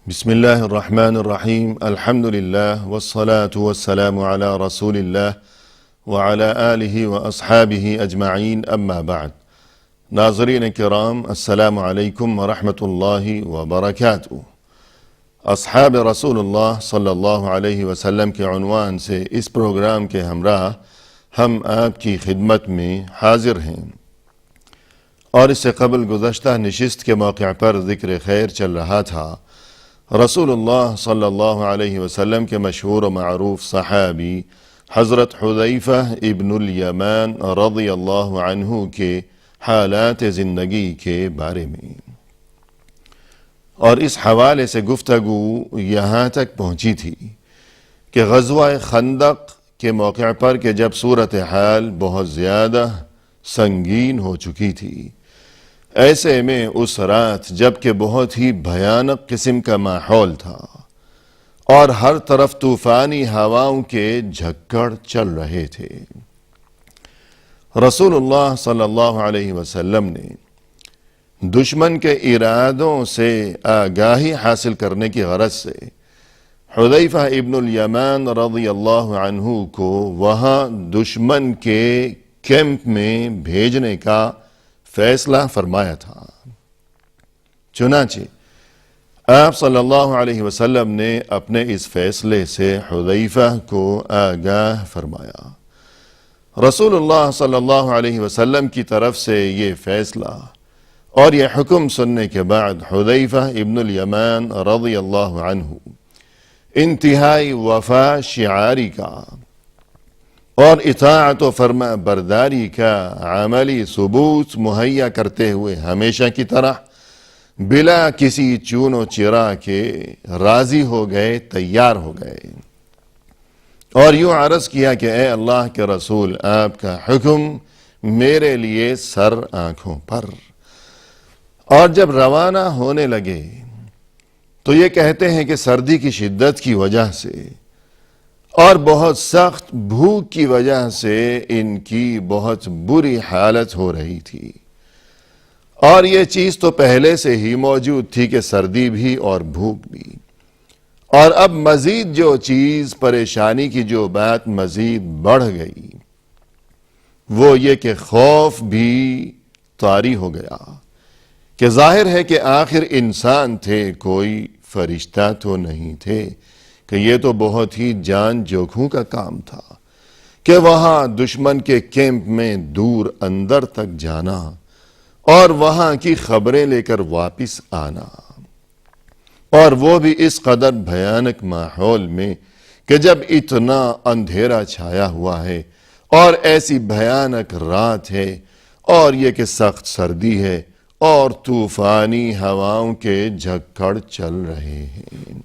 بسم الله الرحمن الرحيم الحمد لله والصلاة والسلام على رسول الله وعلى آله وأصحابه أجمعين أما بعد. ناظرین کرام، السلام علیکم ورحمۃ اللہ وبرکاتہ۔ اصحاب رسول اللہ صلی اللہ علیہ وسلم کے عنوان سے اس پروگرام کے ہمراہ ہم آپ کی خدمت میں حاضر ہیں، اور اس سے قبل گزشتہ نشست کے موقع پر ذکر خیر چل رہا تھا۔ رسول اللہ صلی اللہ علیہ وسلم کے مشہور و معروف صحابی حضرت حذیفہ ابن الیمان رضی اللہ عنہ کے حالات زندگی کے بارے میں، اور اس حوالے سے گفتگو یہاں تک پہنچی تھی کہ غزوہ خندق کے موقع پر کہ جب صورتحال بہت زیادہ سنگین ہو چکی تھی، ایسے میں اس رات جب کہ بہت ہی بھیانک قسم کا ماحول تھا اور ہر طرف طوفانی ہواؤں کے جھکڑ چل رہے تھے، رسول اللہ صلی اللہ علیہ وسلم نے دشمن کے ارادوں سے آگاہی حاصل کرنے کی غرض سے حذیفہ ابن الیمان رضی اللہ عنہ کو وہاں دشمن کے کیمپ میں بھیجنے کا فیصلہ فرمایا تھا۔ چنانچہ آپ صلی اللہ علیہ وسلم نے اپنے اس فیصلے سے حذیفہ کو آگاہ فرمایا۔ رسول اللہ صلی اللہ علیہ وسلم کی طرف سے یہ فیصلہ اور یہ حکم سننے کے بعد حذیفہ ابن الیمان رضی اللہ عنہ انتہائی وفا شعاری کا اور اطاعت و فرما برداری کا عملی ثبوت مہیا کرتے ہوئے ہمیشہ کی طرح بلا کسی چون و چرا کے راضی ہو گئے، تیار ہو گئے، اور یوں عرض کیا کہ اے اللہ کے رسول، آپ کا حکم میرے لیے سر آنکھوں پر۔ اور جب روانہ ہونے لگے تو یہ کہتے ہیں کہ سردی کی شدت کی وجہ سے اور بہت سخت بھوک کی وجہ سے ان کی بہت بری حالت ہو رہی تھی، اور یہ چیز تو پہلے سے ہی موجود تھی کہ سردی بھی اور بھوک بھی، اور اب مزید جو چیز پریشانی کی جو بات مزید بڑھ گئی وہ یہ کہ خوف بھی طاری ہو گیا کہ ظاہر ہے کہ آخر انسان تھے، کوئی فرشتہ تو نہیں تھے، کہ یہ تو بہت ہی جان جوکھوں کا کام تھا کہ وہاں دشمن کے کیمپ میں دور اندر تک جانا اور وہاں کی خبریں لے کر واپس آنا، اور وہ بھی اس قدر بھیانک ماحول میں کہ جب اتنا اندھیرا چھایا ہوا ہے اور ایسی بھیانک رات ہے اور یہ کہ سخت سردی ہے اور طوفانی ہواؤں کے جھکڑ چل رہے ہیں۔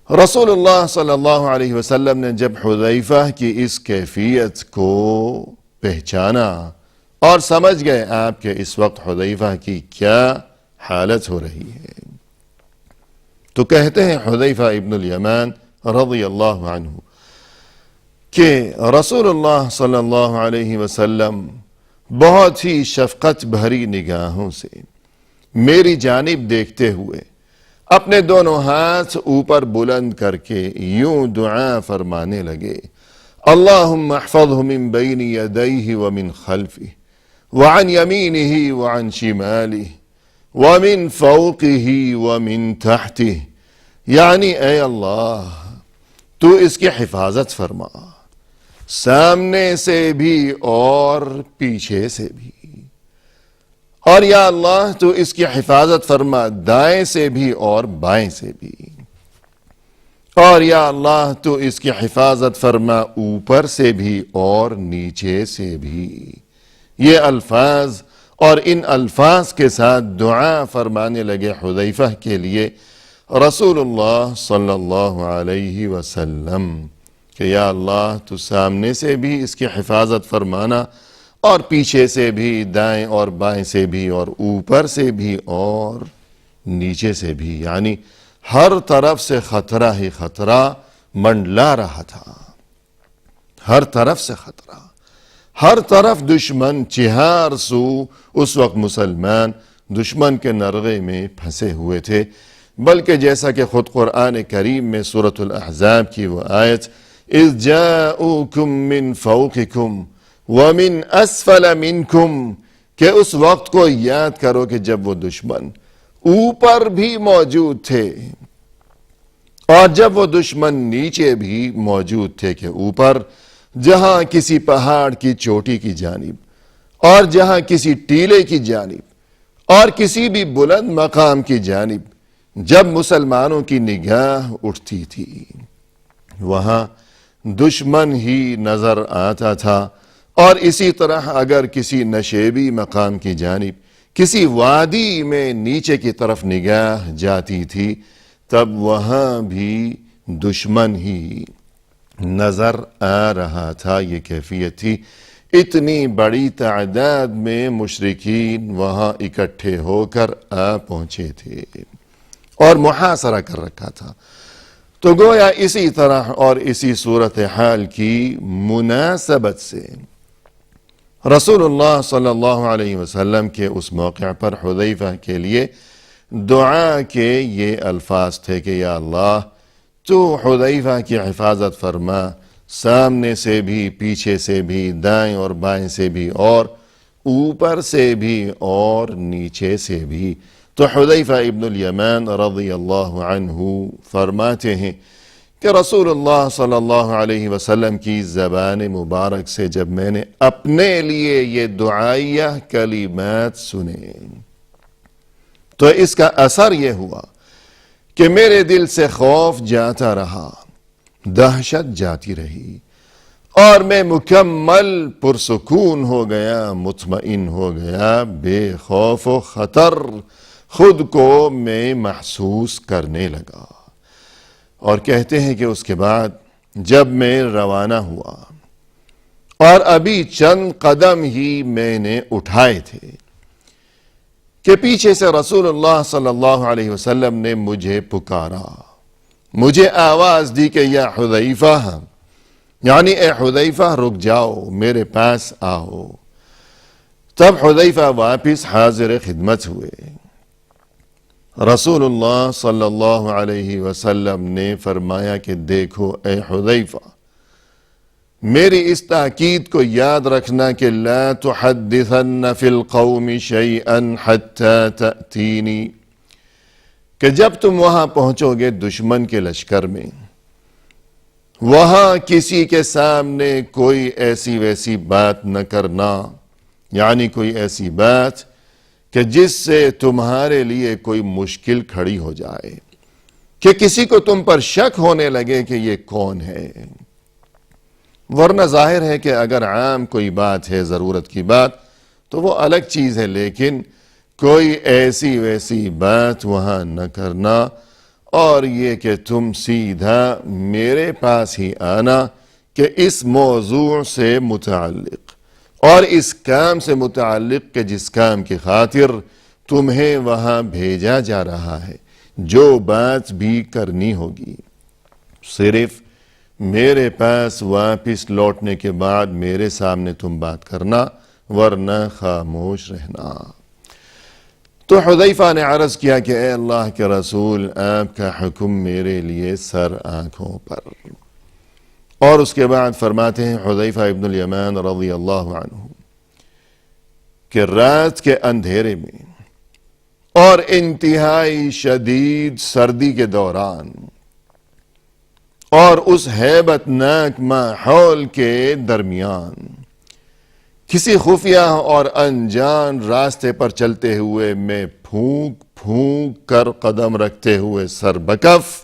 رسول اللہ صلی اللہ علیہ وسلم نے جب حذیفہ کی اس کیفیت کو پہچانا اور سمجھ گئے آپ کے اس وقت حذیفہ کی کیا حالت ہو رہی ہے، تو کہتے ہیں حذیفہ ابن الیمان رضی اللہ عنہ کہ رسول اللہ صلی اللہ علیہ وسلم بہت ہی شفقت بھری نگاہوں سے میری جانب دیکھتے ہوئے اپنے دونوں ہاتھ اوپر بلند کر کے یوں دعا فرمانے لگے، اللہم احفظہ من بین یدیہ ومن خلفہ وعن یمینہ وعن شمالہ ومن فوقہ ومن تحتہ، یعنی اے اللہ تو اس کی حفاظت فرما، سامنے سے بھی اور پیچھے سے بھی، اور یا اللہ تو اس کی حفاظت فرما دائیں سے بھی اور بائیں سے بھی، اور یا اللہ تو اس کی حفاظت فرما اوپر سے بھی اور نیچے سے بھی۔ یہ الفاظ اور ان الفاظ کے ساتھ دعا فرمانے لگے حذیفہ کے لیے رسول اللہ صلی اللہ علیہ وسلم کہ یا اللہ تو سامنے سے بھی اس کی حفاظت فرمانا اور پیچھے سے بھی، دائیں اور بائیں سے بھی، اور اوپر سے بھی اور نیچے سے بھی، یعنی ہر طرف سے خطرہ ہی خطرہ منڈلا رہا تھا، ہر طرف سے خطرہ، ہر طرف دشمن چہار سو اس وقت مسلمان دشمن کے نرغے میں پھنسے ہوئے تھے، بلکہ جیسا کہ خود قرآن کریم میں سورۃ الاحزاب کی وہ آیت اذ جاؤکم من فوقکم ومن اسفل منکم، کہ اس وقت کو یاد کرو کہ جب وہ دشمن اوپر بھی موجود تھے اور جب وہ دشمن نیچے بھی موجود تھے، کہ اوپر جہاں کسی پہاڑ کی چوٹی کی جانب اور جہاں کسی ٹیلے کی جانب اور کسی بھی بلند مقام کی جانب جب مسلمانوں کی نگاہ اٹھتی تھی وہاں دشمن ہی نظر آتا تھا، اور اسی طرح اگر کسی نشیبی مقام کی جانب کسی وادی میں نیچے کی طرف نگاہ جاتی تھی تب وہاں بھی دشمن ہی نظر آ رہا تھا۔ یہ کیفیت تھی، اتنی بڑی تعداد میں مشرکین وہاں اکٹھے ہو کر آ پہنچے تھے اور محاصرہ کر رکھا تھا۔ تو گویا اسی طرح اور اسی صورتحال کی مناسبت سے رسول اللہ صلی اللہ علیہ وسلم کے اس موقع پر حذیفہ کے لیے دعا کے یہ الفاظ تھے کہ یا اللہ تو حذیفہ کی حفاظت فرما، سامنے سے بھی، پیچھے سے بھی، دائیں اور بائیں سے بھی، اور اوپر سے بھی اور نیچے سے بھی۔ تو حذیفہ ابن الیمان رضی اللہ عنہ فرماتے ہیں کہ رسول اللہ صلی اللہ علیہ وسلم کی زبان مبارک سے جب میں نے اپنے لیے یہ دعائیہ کلمات سنے تو اس کا اثر یہ ہوا کہ میرے دل سے خوف جاتا رہا، دہشت جاتی رہی، اور میں مکمل پرسکون ہو گیا، مطمئن ہو گیا، بے خوف و خطر خود کو میں محسوس کرنے لگا۔ اور کہتے ہیں کہ اس کے بعد جب میں روانہ ہوا اور ابھی چند قدم ہی میں نے اٹھائے تھے کہ پیچھے سے رسول اللہ صلی اللہ علیہ وسلم نے مجھے پکارا، مجھے آواز دی کہ یا حذیفہ، یعنی اے حذیفہ رک جاؤ، میرے پاس آؤ۔ تب حذیفہ واپس حاضر خدمت ہوئے۔ رسول اللہ صلی اللہ علیہ وسلم نے فرمایا کہ دیکھو اے حذیفہ، میری اس تاکید کو یاد رکھنا کہ لا تحدثن فی القوم شیئا حتی تأتینی، کہ جب تم وہاں پہنچو گے دشمن کے لشکر میں، وہاں کسی کے سامنے کوئی ایسی ویسی بات نہ کرنا، یعنی کوئی ایسی بات کہ جس سے تمہارے لیے کوئی مشکل کھڑی ہو جائے، کہ کسی کو تم پر شک ہونے لگے کہ یہ کون ہے۔ ورنہ ظاہر ہے کہ اگر عام کوئی بات ہے، ضرورت کی بات، تو وہ الگ چیز ہے، لیکن کوئی ایسی ویسی بات وہاں نہ کرنا، اور یہ کہ تم سیدھا میرے پاس ہی آنا کہ اس موضوع سے متعلق اور اس کام سے متعلق کہ جس کام کی خاطر تمہیں وہاں بھیجا جا رہا ہے، جو بات بھی کرنی ہوگی، صرف میرے پاس واپس لوٹنے کے بعد میرے سامنے تم بات کرنا، ورنہ خاموش رہنا۔ تو حذیفہ نے عرض کیا کہ اے اللہ کے رسول، آپ کا حکم میرے لیے سر آنکھوں پر۔ اور اس کے بعد فرماتے ہیں حذیفہ ابن الیمان رضی اللہ عنہ کہ رات کے اندھیرے میں اور انتہائی شدید سردی کے دوران اور اس ہیبت ناک ماحول کے درمیان کسی خفیہ اور انجان راستے پر چلتے ہوئے میں پھونک پھونک کر قدم رکھتے ہوئے سر بکف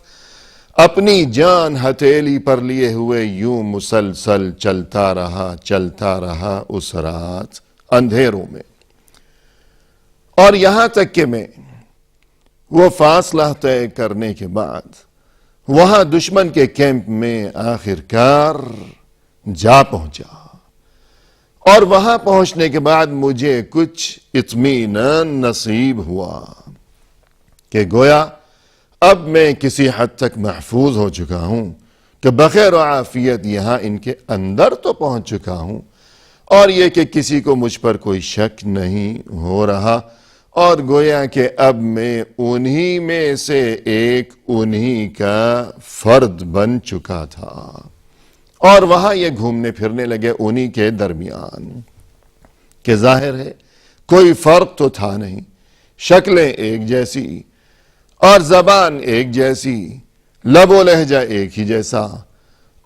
اپنی جان ہتھیلی پر لیے ہوئے یوں مسلسل چلتا رہا اس رات اندھیروں میں، اور یہاں تک کہ میں وہ فاصلہ طے کرنے کے بعد وہاں دشمن کے کیمپ میں آخرکار جا پہنچا، اور وہاں پہنچنے کے بعد مجھے کچھ اطمینان نصیب ہوا کہ گویا اب میں کسی حد تک محفوظ ہو چکا ہوں، کہ بخیر و عافیت یہاں ان کے اندر تو پہنچ چکا ہوں، اور یہ کہ کسی کو مجھ پر کوئی شک نہیں ہو رہا، اور گویا کہ اب میں انہی میں سے ایک انہی کا فرد بن چکا تھا، اور وہاں یہ گھومنے پھرنے لگے انہی کے درمیان، کہ ظاہر ہے کوئی فرق تو تھا نہیں، شکلیں ایک جیسی اور زبان ایک جیسی، لب و لہجہ ایک ہی جیسا،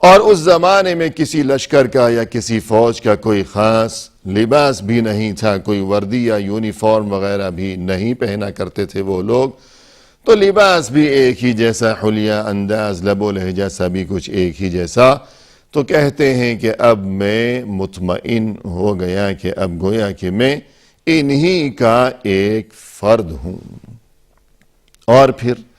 اور اس زمانے میں کسی لشکر کا یا کسی فوج کا کوئی خاص لباس بھی نہیں تھا، کوئی وردی یا یونیفارم وغیرہ بھی نہیں پہنا کرتے تھے وہ لوگ، تو لباس بھی ایک ہی جیسا، حلیہ، انداز، لب و لہجہ سبھی کچھ ایک ہی جیسا۔ تو کہتے ہیں کہ اب میں مطمئن ہو گیا کہ اب گویا کہ میں انہی کا ایک فرد ہوں۔ اور پھر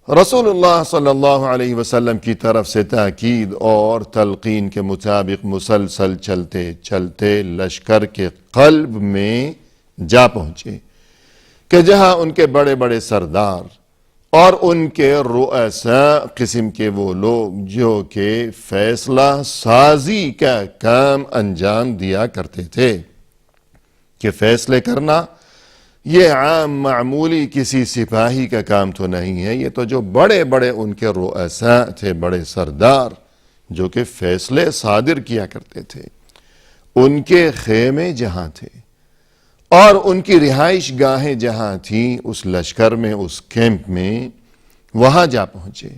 رسول اللہ صلی اللہ علیہ وسلم کی طرف سے تاکید اور تلقین کے مطابق مسلسل چلتے چلتے لشکر کے قلب میں جا پہنچے، کہ جہاں ان کے بڑے بڑے سردار اور ان کے رؤساء قسم کے وہ لوگ جو کہ فیصلہ سازی کا کام انجام دیا کرتے تھے، کہ فیصلے کرنا یہ عام معمولی کسی سپاہی کا کام تو نہیں ہے، یہ تو جو بڑے بڑے ان کے رؤساء تھے، بڑے سردار جو کہ فیصلے صادر کیا کرتے تھے، ان کے خیمے جہاں تھے اور ان کی رہائش گاہیں جہاں تھیں، اس لشکر میں، اس کیمپ میں، وہاں جا پہنچے،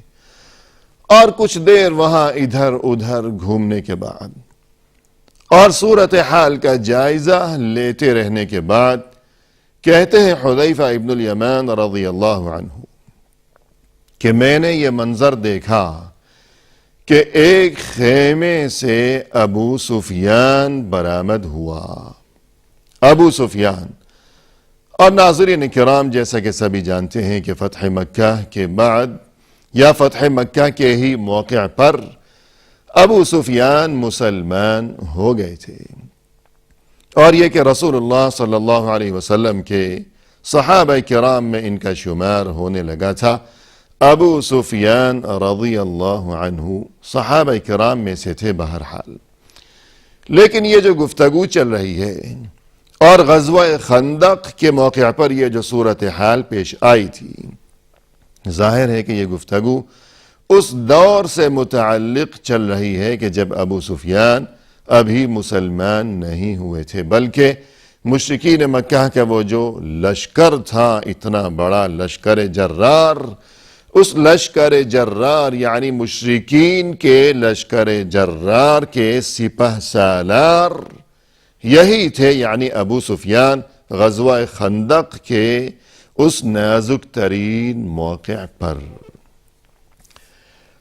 اور کچھ دیر وہاں ادھر ادھر گھومنے کے بعد اور صورتحال کا جائزہ لیتے رہنے کے بعد کہتے ہیں حذیفہ ابن الیمان رضی اللہ عنہ کہ میں نے یہ منظر دیکھا کہ ایک خیمے سے ابو سفیان برآمد ہوا۔ ابو سفیان، اور ناظرین کرام جیسا کہ سبھی جانتے ہیں کہ فتح مکہ کے بعد یا فتح مکہ کے ہی موقع پر ابو سفیان مسلمان ہو گئے تھے، اور یہ کہ رسول اللہ صلی اللہ علیہ وسلم کے صحابہ کرام میں ان کا شمار ہونے لگا تھا۔ ابو سفیان رضی اللہ عنہ صحابہ کرام میں سے تھے بہرحال، لیکن یہ جو گفتگو چل رہی ہے اور غزوہ خندق کے موقع پر یہ جو صورتحال پیش آئی تھی، ظاہر ہے کہ یہ گفتگو اس دور سے متعلق چل رہی ہے کہ جب ابو سفیان ابھی مسلمان نہیں ہوئے تھے، بلکہ مشرکین مکہ کا وہ جو لشکر تھا، اتنا بڑا لشکر جرار، اس لشکر جرار یعنی مشرکین کے لشکر جرار کے سپہ سالار یہی تھے، یعنی ابو سفیان، غزوہ خندق کے اس نازک ترین موقع پر۔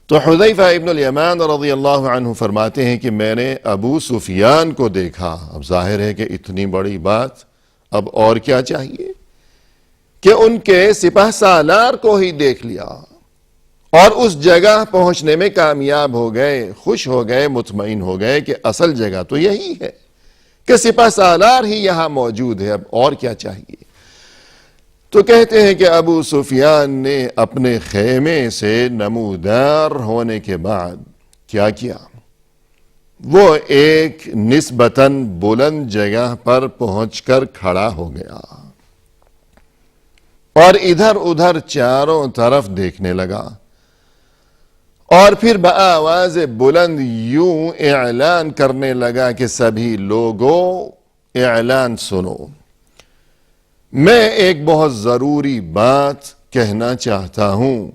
تو حذیفہ ابن الیمان رضی اللہ عنہ فرماتے ہیں کہ میں نے ابو سفیان کو دیکھا۔ اب ظاہر ہے کہ اتنی بڑی بات اب اور کیا چاہیے کہ ان کے سپہ سالار کو ہی دیکھ لیا اور اس جگہ پہنچنے میں کامیاب ہو گئے، خوش ہو گئے، مطمئن ہو گئے کہ اصل جگہ تو یہی ہے، کہ سپہ سالار ہی یہاں موجود ہے، اب اور کیا چاہیے۔ تو کہتے ہیں کہ ابو سفیان نے اپنے خیمے سے نمودار ہونے کے بعد کیا کیا، وہ ایک نسبتاً بلند جگہ پر پہنچ کر کھڑا ہو گیا اور ادھر ادھر چاروں طرف دیکھنے لگا، اور پھر بآواز بلند یوں اعلان کرنے لگا کہ سبھی لوگوں اعلان سنو، میں ایک بہت ضروری بات کہنا چاہتا ہوں،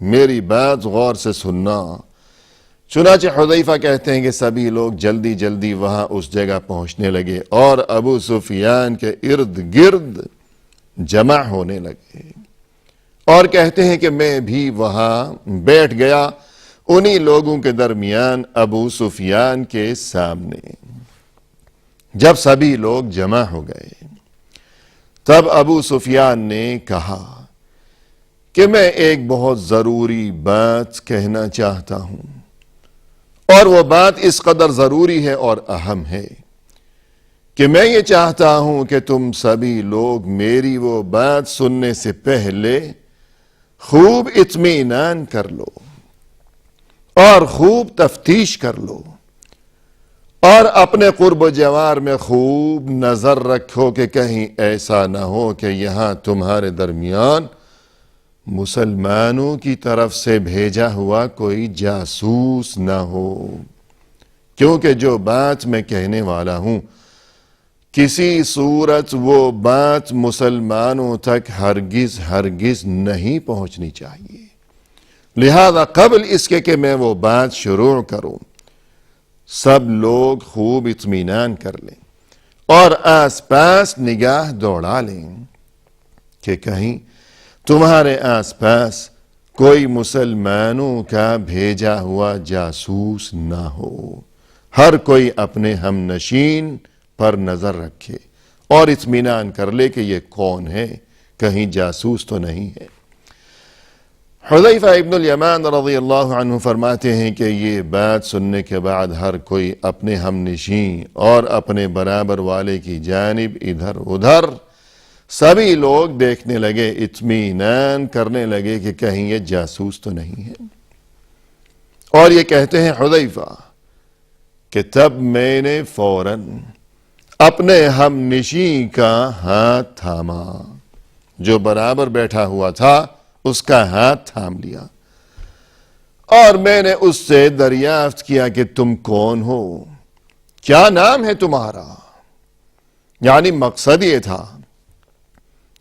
میری بات غور سے سننا۔ چنانچہ حذیفہ کہتے ہیں کہ سبھی لوگ جلدی جلدی وہاں اس جگہ پہنچنے لگے اور ابو سفیان کے ارد گرد جمع ہونے لگے، اور کہتے ہیں کہ میں بھی وہاں بیٹھ گیا انہی لوگوں کے درمیان ابو سفیان کے سامنے۔ جب سبھی لوگ جمع ہو گئے تب ابو سفیان نے کہا کہ میں ایک بہت ضروری بات کہنا چاہتا ہوں، اور وہ بات اس قدر ضروری ہے اور اہم ہے کہ میں یہ چاہتا ہوں کہ تم سبھی لوگ میری وہ بات سننے سے پہلے خوب اطمینان کر لو اور خوب تفتیش کر لو، اور اپنے قرب و جوار میں خوب نظر رکھو کہ کہیں ایسا نہ ہو کہ یہاں تمہارے درمیان مسلمانوں کی طرف سے بھیجا ہوا کوئی جاسوس نہ ہو، کیونکہ جو بات میں کہنے والا ہوں کسی صورت وہ بات مسلمانوں تک ہرگز نہیں پہنچنی چاہیے، لہذا قبل اس کے کہ میں وہ بات شروع کروں سب لوگ خوب اطمینان کر لیں اور آس پاس نگاہ دوڑا لیں کہ کہیں تمہارے آس پاس کوئی مسلمانوں کا بھیجا ہوا جاسوس نہ ہو۔ ہر کوئی اپنے ہم نشین پر نظر رکھے اور اطمینان کر لے کہ یہ کون ہے، کہیں جاسوس تو نہیں ہے۔ حذیفہ ابن الیمان رضی اللہ عنہ فرماتے ہیں کہ یہ بات سننے کے بعد ہر کوئی اپنے ہم نشین اور اپنے برابر والے کی جانب ادھر ادھر سبھی لوگ دیکھنے لگے، اطمینان کرنے لگے کہ کہیں یہ جاسوس تو نہیں ہے۔ اور یہ کہتے ہیں حذیفہ کہ تب میں نے فوراً اپنے ہم نشین کا ہاتھ تھاما، جو برابر بیٹھا ہوا تھا اس کا ہاتھ تھام لیا، اور میں نے اس سے دریافت کیا کہ تم کون ہو، کیا نام ہے تمہارا؟ یعنی مقصد یہ تھا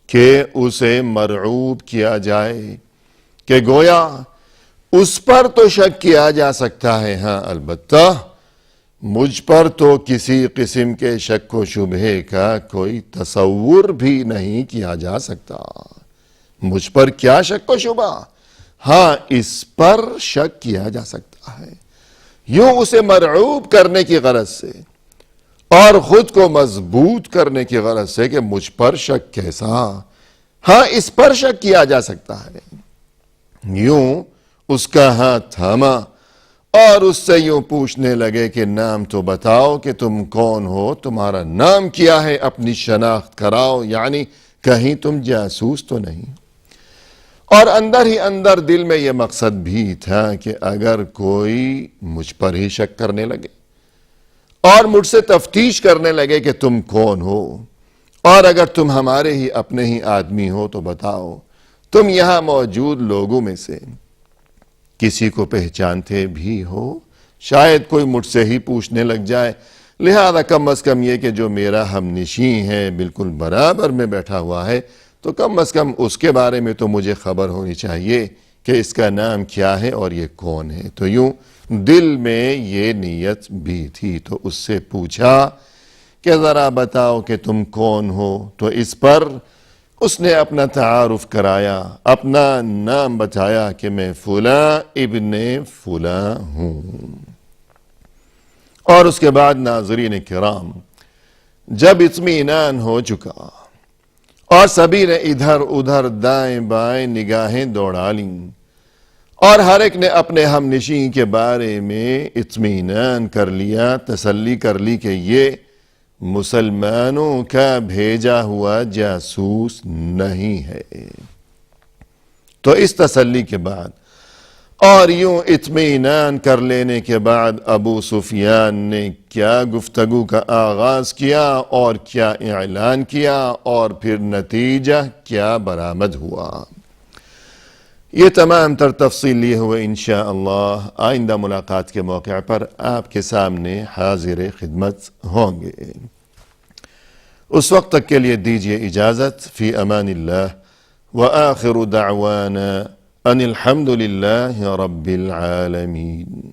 کہ اسے مرعوب کیا جائے کہ گویا اس پر تو شک کیا جا سکتا ہے، ہاں البتہ مجھ پر تو کسی قسم کے شک و شبہے کا کوئی تصور بھی نہیں کیا جا سکتا۔ مجھ پر کیا شک و شبہ؟ ہاں اس پر شک کیا جا سکتا ہے، یوں اسے مرعوب کرنے کی غرض سے اور خود کو مضبوط کرنے کی غرض سے کہ مجھ پر شک کیسا، ہاں اس پر شک کیا جا سکتا ہے۔ یوں اس کا ہاتھ تھاما اور اس سے یوں پوچھنے لگے کہ نام تو بتاؤ کہ تم کون ہو، تمہارا نام کیا ہے، اپنی شناخت کراؤ، یعنی کہیں تم جاسوس تو نہیں۔ اور اندر ہی اندر دل میں یہ مقصد بھی تھا کہ اگر کوئی مجھ پر ہی شک کرنے لگے اور مجھ سے تفتیش کرنے لگے کہ تم کون ہو، اور اگر تم ہمارے ہی اپنے ہی آدمی ہو تو بتاؤ تم یہاں موجود لوگوں میں سے کسی کو پہچانتے بھی ہو؟ شاید کوئی مجھ سے ہی پوچھنے لگ جائے، لہذا کم از کم یہ کہ جو میرا ہم نشین ہے بالکل برابر میں بیٹھا ہوا ہے، تو کم از کم اس کے بارے میں تو مجھے خبر ہونی چاہیے کہ اس کا نام کیا ہے اور یہ کون ہے۔ تو یوں دل میں یہ نیت بھی تھی، تو اس سے پوچھا کہ ذرا بتاؤ کہ تم کون ہو، تو اس پر اس نے اپنا تعارف کرایا، اپنا نام بتایا کہ میں فلاں ابن فلاں ہوں۔ اور اس کے بعد ناظرین کرام جب اطمینان ہو چکا اور سبھی نے ادھر ادھر دائیں بائیں نگاہیں دوڑا لیں اور ہر ایک نے اپنے ہم نشین کے بارے میں اطمینان کر لیا، تسلی کر لی کہ یہ مسلمانوں کا بھیجا ہوا جاسوس نہیں ہے، تو اس تسلی کے بعد اور یوں اطمینان کر لینے کے بعد ابو سفیان نے کیا گفتگو کا آغاز کیا اور کیا اعلان کیا، اور پھر نتیجہ کیا برآمد ہوا، یہ تمام تر تفصیل لیے ہوئے انشاءاللہ آئندہ ملاقات کے موقع پر آپ کے سامنے حاضر خدمت ہوں گے۔ اس وقت تک کے لیے دیجیے اجازت، فی امان اللہ، وآخر دعوانا ان الحمد للہ رب العالمین۔